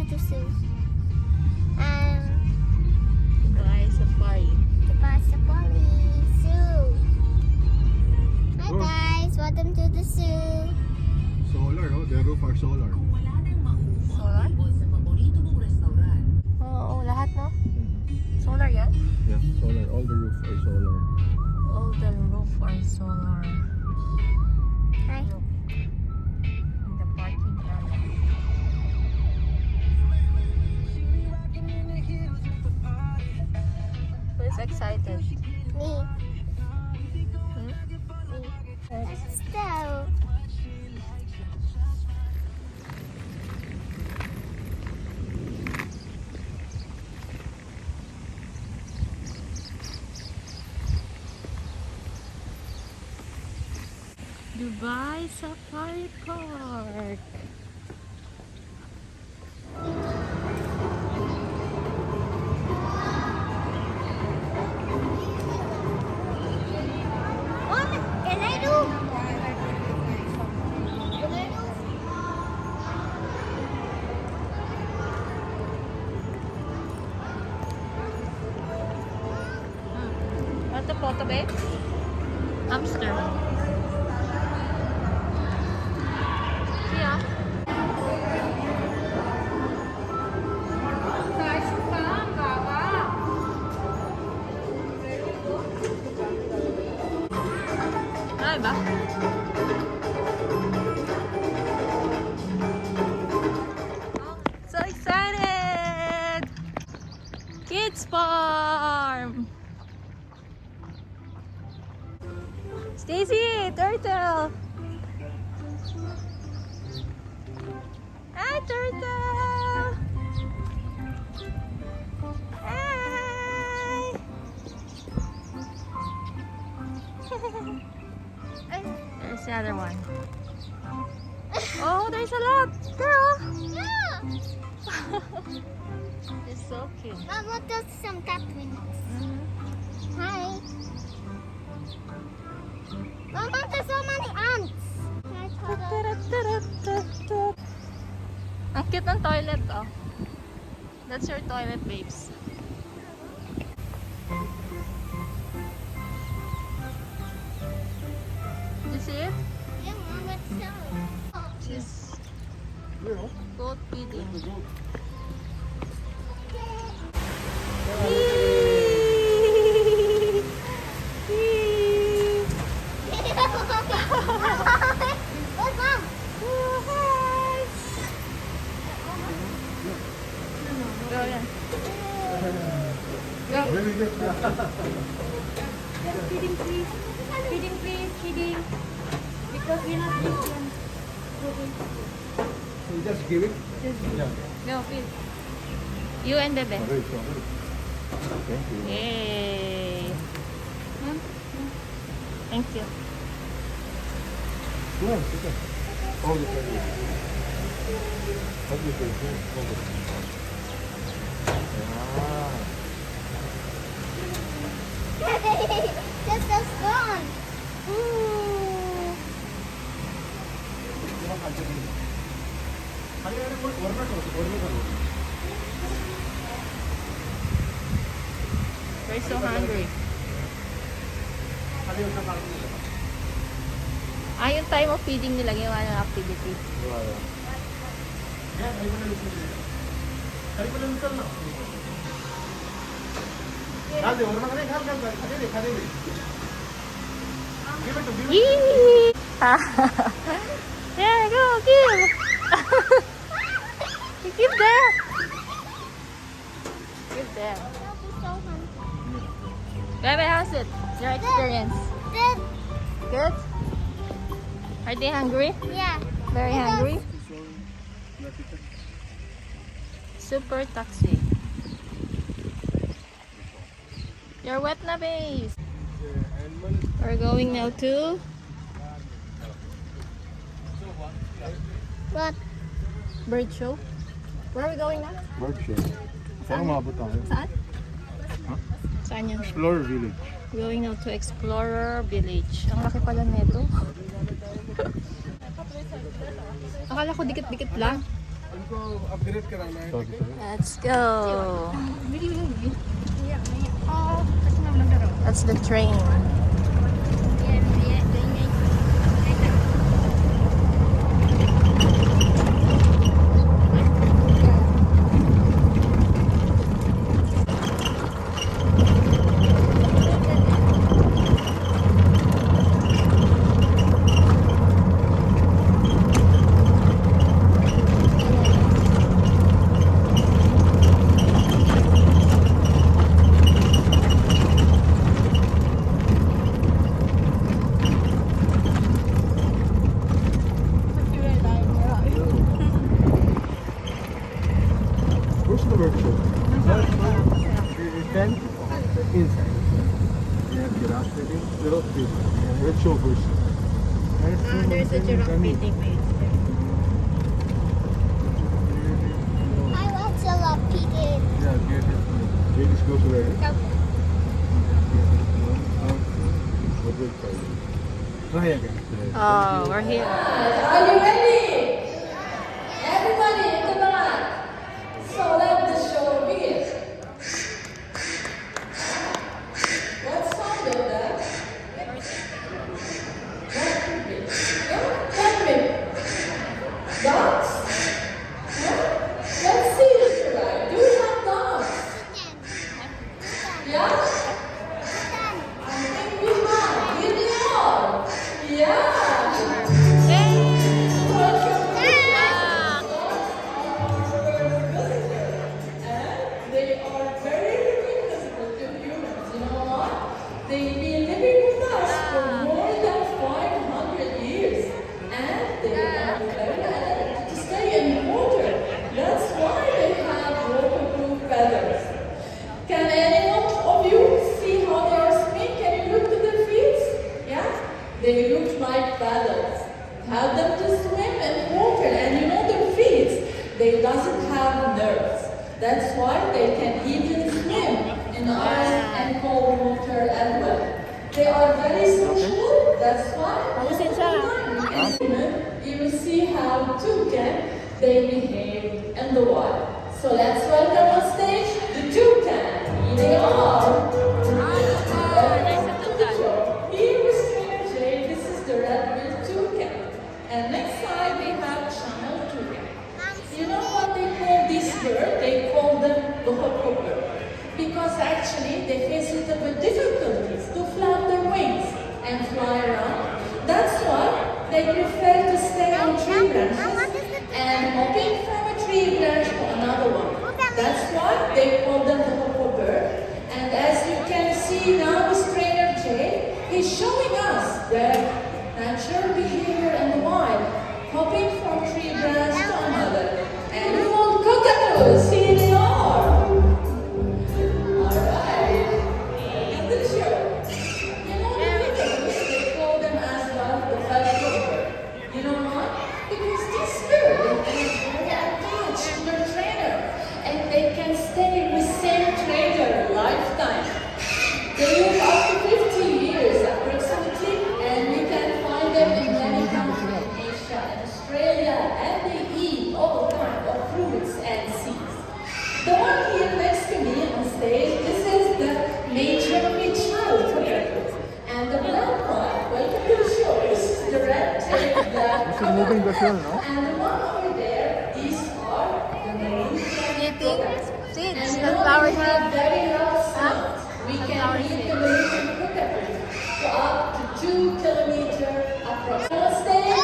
to zoo. Dubai Safari. Dubai Safari Zoo. Hi Oh. guys, welcome to the zoo. Solar, oh. The roof are solar. Solar? Oo, lahat no? Solar yan? Yeah, solar. All the roof are solar. All the roof are solar. Hi. Look. In the parking area. Who's excited? Me. Hmm? Still. Dubai Safari Park. Mom, can I do? Can I do? Want the photo, babe? Hamster. Yeah. Ay ba? So excited! Kids Farm! Stacy, turtle! Hi, turtle! Hi! There's the other one. Oh, there's a lot! Girl! Yeah. It's so cute. Mom, what does some cat wings? Hi. Mama, there's so many ants. Hi, turtle. Ang cute ng toilet, oh. That's your toilet, babes. Did you see it? Yeah, Mom, it's so. She's goat feeding. Oh, Mom. Go yan. Go. Very good. Feeding please. Feeding please. Feeding. Because we're not Christian. So you just give it? Yeah. Go, feed. You and Bebe. Sorry, sorry. Thank you. Yay. Thank you. Yeah, okay. All the time. What is it? Hold it. Just a spoon. We're so hungry. Yung time of feeding nila, ginawa ng activity. Yee! There, go, give! You give there! Give there. I'll be so hungry. Bebe, how's it? Your experience? Good. Good? Are they hungry? Yeah. Very hungry? Super taxi. You're wet na, base. We're going now to What? bird show. Where are we going now? Bird show. Saan umabot tayo? Saan? Huh? Saan yun? Explorer Village. Going now to Explorer Village. Ang laki pala nito. Akala ko dikit-dikit lang. उनको upgrade कराना है ठीक है Let's go. That's the train. Push the workshop. Then inside. You have giraffe feeding, giraffe feeding. Workshop push. There's a giraffe feeding place. I want jalopy. Yeah, get it. Gate is close to there. Try again. Oh, we're here. Are you ready? Everybody, come on. So let the show begin. What song is that? What could be? Yeah, tell me. Dogs? Huh? Let's see it tonight. Do you have dogs? Yeah? I think we have. Give it all. Yeah. They are very recognizable to humans. You know what? They've been living with us for more than 500 years. And they are very alert to stay in water. That's why they have waterproof feathers. Can anyone of you see how they are swimming? Can you look to their feet? Yeah? They look like paddles. Have them to swim in water, and you know their feet, they doesn't have nerves. That's why they can even swim in ice and cold water as well. They are very social. That's why you will see how toucan they behave in the wild. So let's welcome on stage the toucan. Here they are. Here is Trainer Jay. This is the red-billed toucan. And next side we have channel toucan. You know what they call this bird? They call them the hopper. Because actually they face little bit difficulties to flap their wings and fly around. That's why they prefer to stay on tree branches and hopping from a tree branch to another one. That's why they call them the hopper. And as you can see now with Trainer Jay, he's showing us their natural behavior in the wild, hopping from tree branch to another. And you old cockatoos, here they are. Alright, in the show. You know the English, they call them as well the feather. You know why? Because this bird is very attached to their trainer, and they can stay with same trainer lifetime. They live up to 50 years approximately, and we can find them in many countries in Asia and Australia, and they eat all kinds of fruits and seeds. The one here next to me on stage, this is the Major Mitchell potato. And the black one, welcome to the show, this is the red-tailed black moving the show, no? and the one over there, these are the marine cockatoos. Seeds, And you the know flower we have seeds. very loud sounds. We can flower hear seeds. the marine cockatoos for up to 2 kilometers approximately. On stage,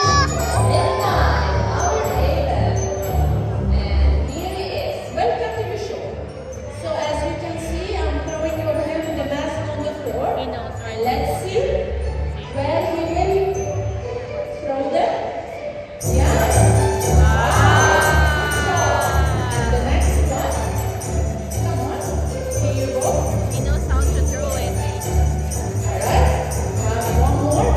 Emma, our Haven. And here he is. Welcome to the show. So as you can see, I'm throwing over him the mask on the floor. He knows, right? Let's see where he will throw them. Yeah. And the next one. Come on. Here you go. He knows how to throw it. Alright. One more.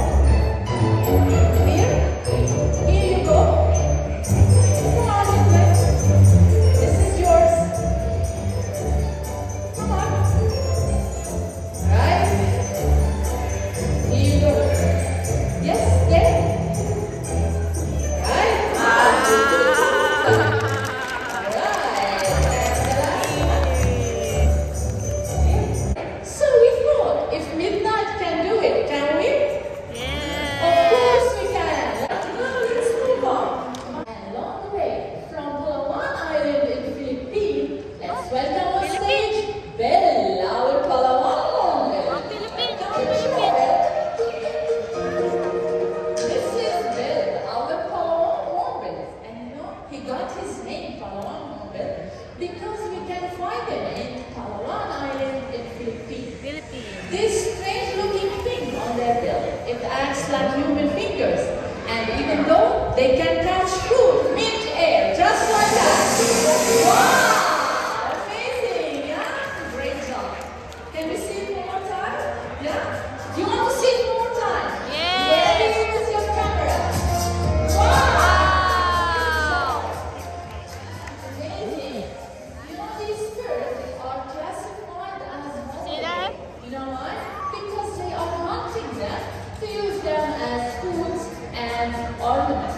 ornaments.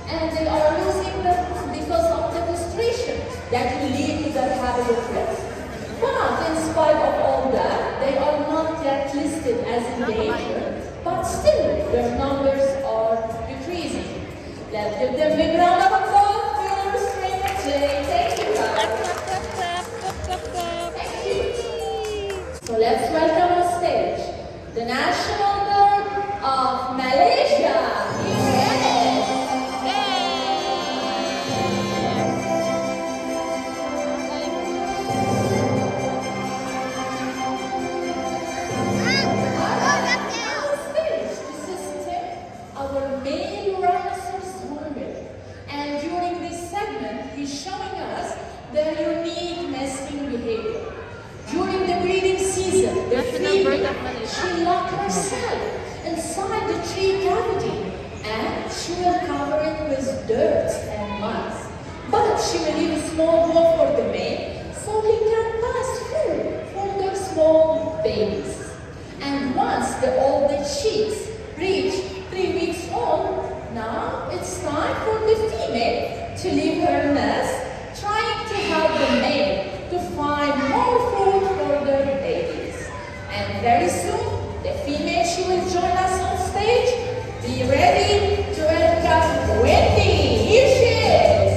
And they are losing them because of the frustration that will lead to their habit of rest. But in spite of all that, they are not yet listed as endangered, but still their numbers are decreasing. Let's give them a big round of applause for your restrainer Jay. Thank you, guys. Thank you. So let's welcome on stage the national bird of Malaysia. Here it is. Our male rhinoceros hornbill, and during this segment he's showing us their unique nesting behavior. During the breeding season, the female, she locked herself inside the tree cavity and she will cover it with dirt and mud. But she will leave a small hole for the male so he can pass through for their small babies. And once the older chicks reach 3 weeks old, now it's time for the female to leave her nest, trying to help the male to find more food for their babies. And very soon, the female, she will join us on stage. Be ready to welcome Wendy. Here she is.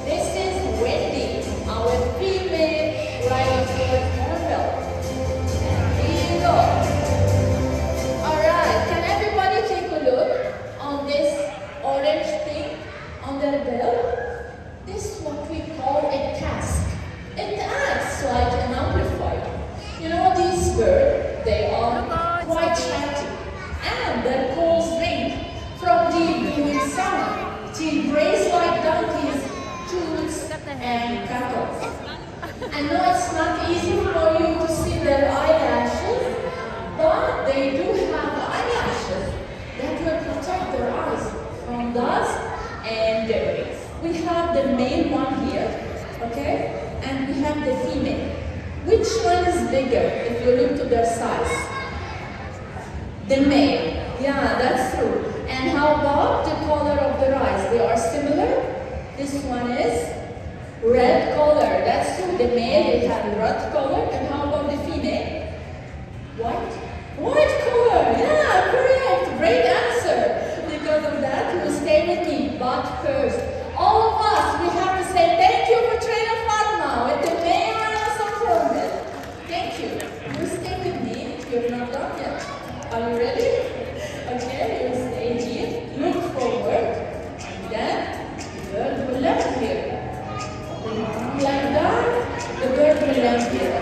This is Wendy, our female rhinoceros hornbill. And here you go. Alright, can everybody take a look on this orange thing on their bill? This is what we call a casque. It acts like an amplifier. You know, these birds, they are quite chatty, and their calls range from deep booming sound to brace like donkeys, toots, and cattle. I know it's not easy for you to see their eyelashes, but they do have eyelashes that will protect their eyes from dust and debris. We have the male one here, okay? And we have the female. Which one is bigger if you look to their size? The male. Yeah, that's true. And how about the color of their eyes? They are similar. This one is red color. That's true. The male, it has red color. And how about the female? White? White color. Yeah, correct. Great answer. Because of that, you will stay with me. But first, all of us, we have to say thank you for Trainer Fatma with the male rhinoceros hornbill. Thank you. You stay with me. You're not done yet. Are you ready? Okay, you stay here. Look forward. And then the bird will land here. Like that, the bird will land here.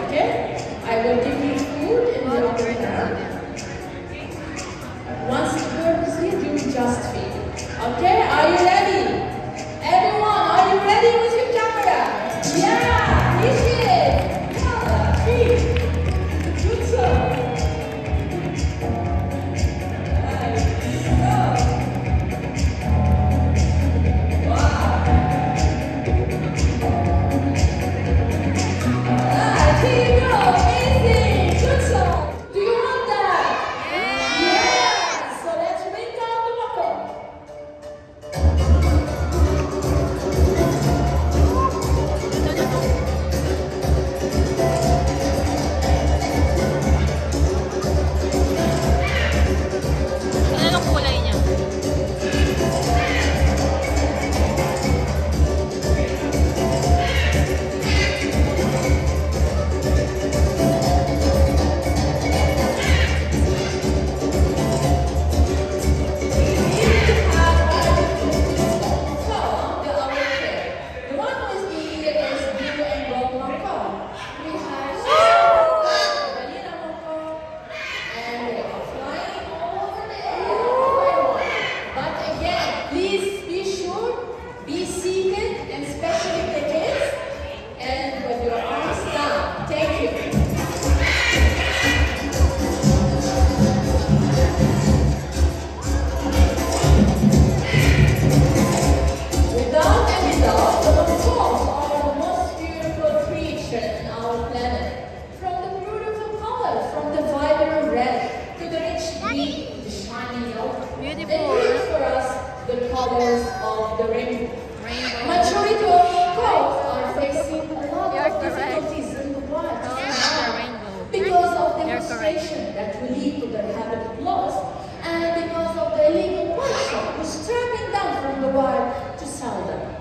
colors of the rainbow. Rainbow. Majority of crows are facing a lot You're of correct. difficulties in the wild Colors are rainbow. because of You're correct. deforestation that will lead to their habitat loss and because of the illegal workshop which trapping them from the wild to sell them.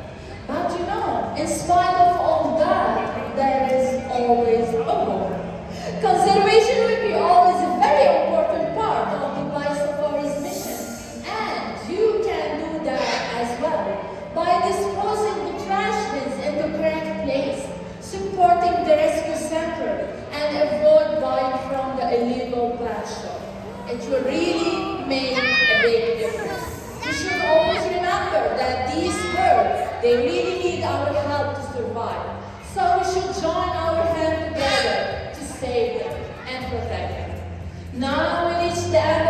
But you know, in spite of all that, there is always a hope. Conservation will be always a very important part of the Biosafari's mission, and you can do that as well by disposing the trash bins in the correct place, supporting the rescue center, and avoid buying from the illegal plant shop. It will really make a big difference. We should always remember that these birds, they really need our help to survive. So we should join our hands together to save them and protect them. Now we reach the end